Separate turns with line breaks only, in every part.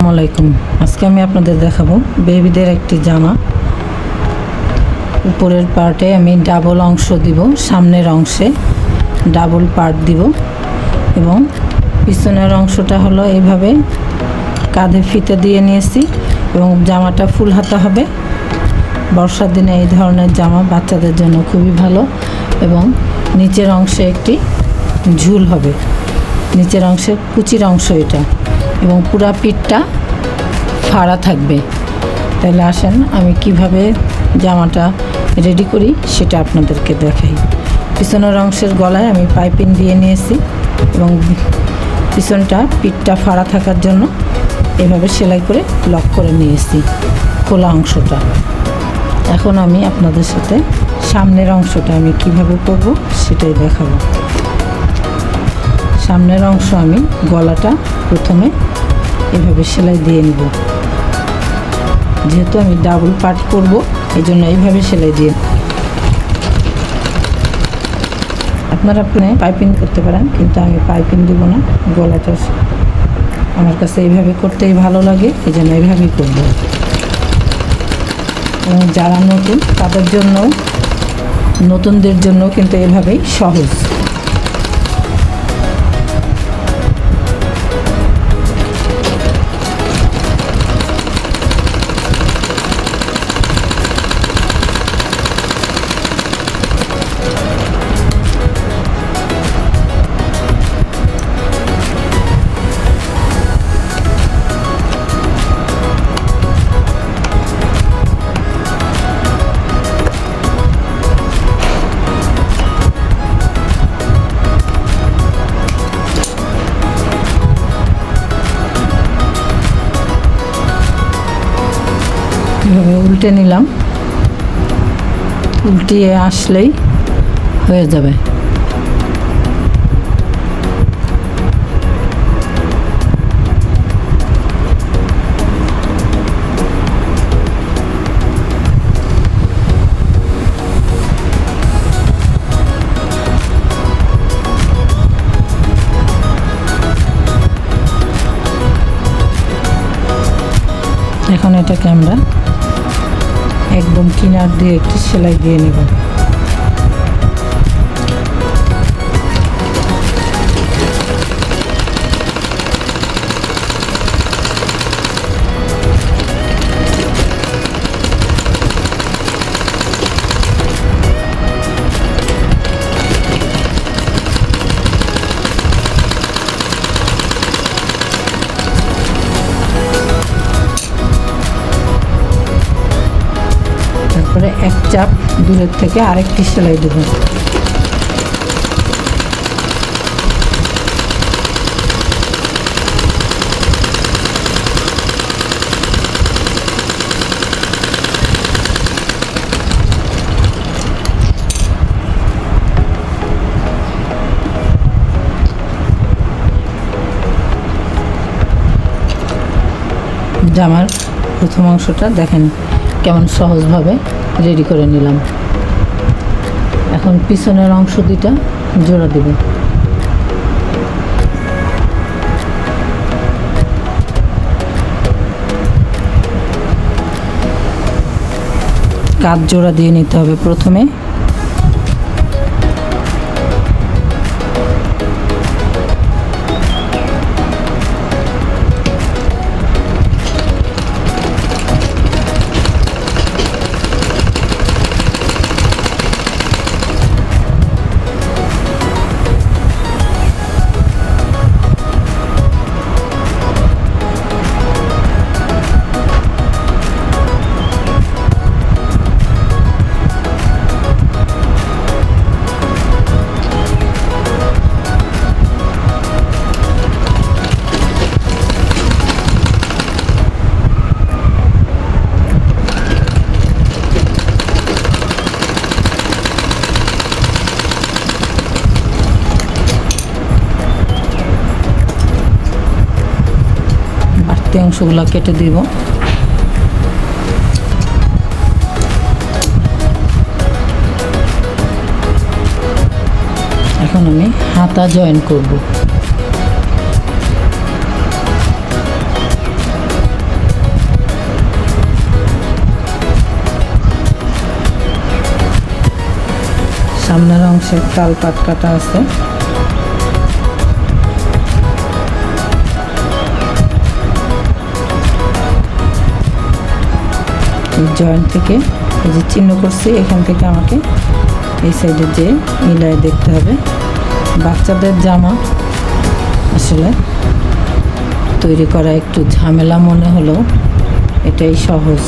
আসসালামাইকুম। আজকে আমি আপনাদের দেখাবো বেবিদের একটি জামা। উপরের পার্টে আমি ডাবল অংশ দিব, সামনের অংশে ডাবল পার্ট দিব এবং পিছনের অংশটা হলো এইভাবে কাঁধে ফিতে দিয়ে নিয়েছি এবং জামাটা ফুল হাতা হবে। বর্ষার দিনে এই ধরনের জামা বাচ্চাদের জন্য খুবই ভালো এবং নিচের অংশে একটি ঝুল হবে, নিচের অংশে কুচির অংশ এটা এবং পুরা পিঠটা ফাড়া থাকবে। তাহলে আসেন আমি কিভাবে জামাটা রেডি করি সেটা আপনাদেরকে দেখাই। পিছনের অংশের গলায় আমি পাইপিং দিয়ে নিয়েছি এবং পিছনটা পিঠটা ফাড়া থাকার জন্য এভাবে সেলাই করে লক করে নিয়েছি খোলা অংশটা। এখন আমি আপনাদের সাথে সামনের অংশটা আমি কিভাবে করব সেটাই দেখাবো। সামনের অংশ আমি গলাটা প্রথমে এভাবে সেলাই দিয়ে নিব, যেহেতু আমি ডাবল পার্ট করব এই জন্য এইভাবে সেলাই দিয়ে। আপনারা পাইপিং করতে পারেন, কিন্তু আমি পাইপিং দেবো না, গলাটা আমার কাছে এইভাবে করতেই ভালো লাগে, এই জন্য এইভাবেই করব। এবং যারা নতুন তাদের জন্য, নতুনদের জন্য কিন্তু এভাবেই সহজ। এভাবে উল্টে নিলাম, উল্টিয়ে আসলেই হয়ে যাবে। এখন এটাকে আমরা একদম কিনার দিয়ে একটি সেলাই দিয়ে নেব। তারপরে এক চাপ দূরের থেকে আরেকটি সেলাই দেব। জামার প্রথম অংশটা দেখেন কেমন সহজভাবে রেডি করে নিলাম। এখন পিছনের অংশ দুইটা জোড়া দেব। কাঁধ জোড়া দিয়ে নিতে হবে প্রথমে। অংশগুলো কেটে দিব। এখন আমি হাতা জয়েন করব। সামনের অংশে তাল পাট কাটা আছে। জয়েন্ট থেকে এই যে চিহ্ন করছি, এখান থেকে আমাকে এই সাইডে যে মিলায় দেখতে হবে। বাচ্চাদের জামা আসলে তৈরি করা একটু ঝামেলা মনে হলেও এটাই সহজ।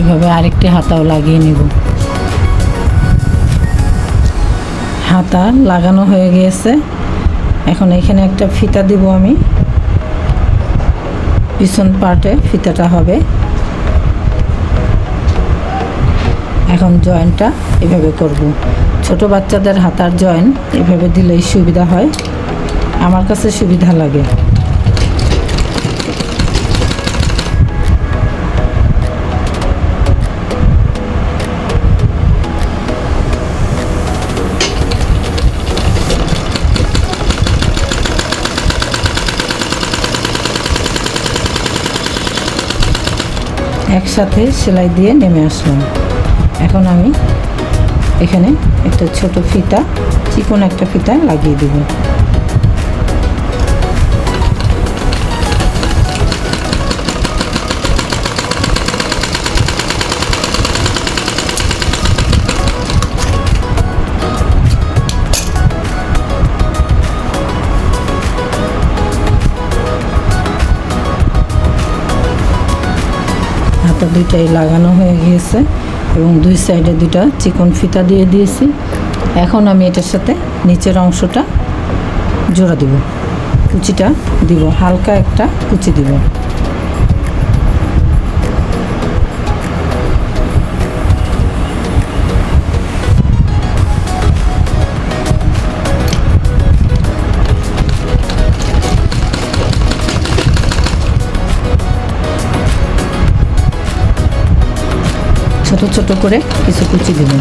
এভাবে আরেকটি হাতাও লাগিয়ে নিব। হাতা লাগানো হয়ে গিয়েছে। এখন এখানে একটা ফিতা দিব আমি, পিছন পার্টে ফিতাটা হবে। এখন জয়েন্টটা এভাবে করব। ছোট বাচ্চাদের হাতার জয়েন্ট এভাবে দিলেই সুবিধা হয়, আমার কাছে সুবিধা লাগে। একসাথে সেলাই দিয়ে নেমে আসলাম। এখন আমি এখানে একটা ছোট ফিতা, চিকন একটা ফিতা লাগিয়ে দেব। হাতা দুইটাই লাগানো হয়ে গিয়েছে এবং দুই সাইডে দুইটা চিকন ফিতা দিয়ে দিয়েছি। এখন আমি এটার সাথে নিচের অংশটা জোড়া দিব, কুচিটা দিব, হালকা একটা কুচি দিব। ছোট ছোট করে কিছু কুচি দেবেন।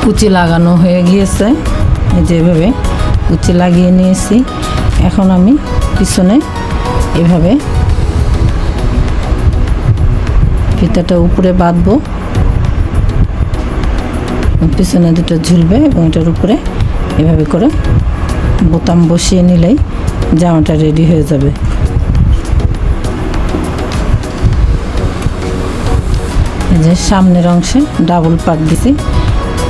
কুচি লাগানো হয়ে গিয়েছে, যেভাবে কুচি লাগিয়ে নিয়েছি। এখন আমি পিছনে এভাবে ফিতাটা উপরে বাঁধবো, পিছনে দুটো ঝুলবে এবং এটার উপরে এভাবে করে বোতাম বসিয়ে নিলেই জামাটা রেডি হয়ে যাবে। এই যে সামনের অংশে ডাবল পাট দিছি,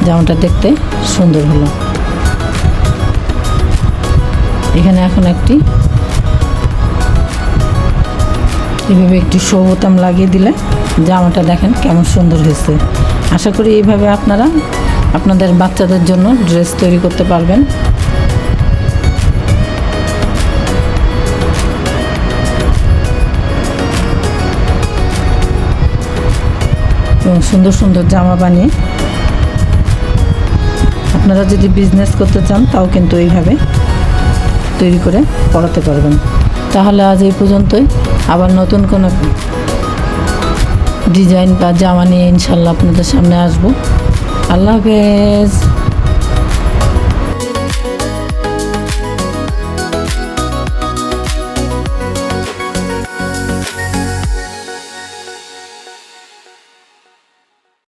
জামাটা দেখতে সুন্দর হলো। এখানে এখন একটি এভাবে একটি শো বোতাম লাগিয়ে দিলে জামাটা দেখেন কেমন সুন্দর হয়েছে। আশা করি এইভাবে আপনারা আপনাদের বাচ্চাদের জন্য ড্রেস তৈরি করতে পারবেন। এবং সুন্দর সুন্দর জামা বানিয়ে আপনারা যদি বিজনেস করতে চান তাও কিন্তু এইভাবে তৈরি করে পড়াতে পারবেন। তাহলে আজ এই পর্যন্তই, আবার নতুন কোনো ডিজাইন বা জামা নিয়ে ইনশাল্লাহ আপনাদের সামনে আসবো। আল্লাহ হাফেজ।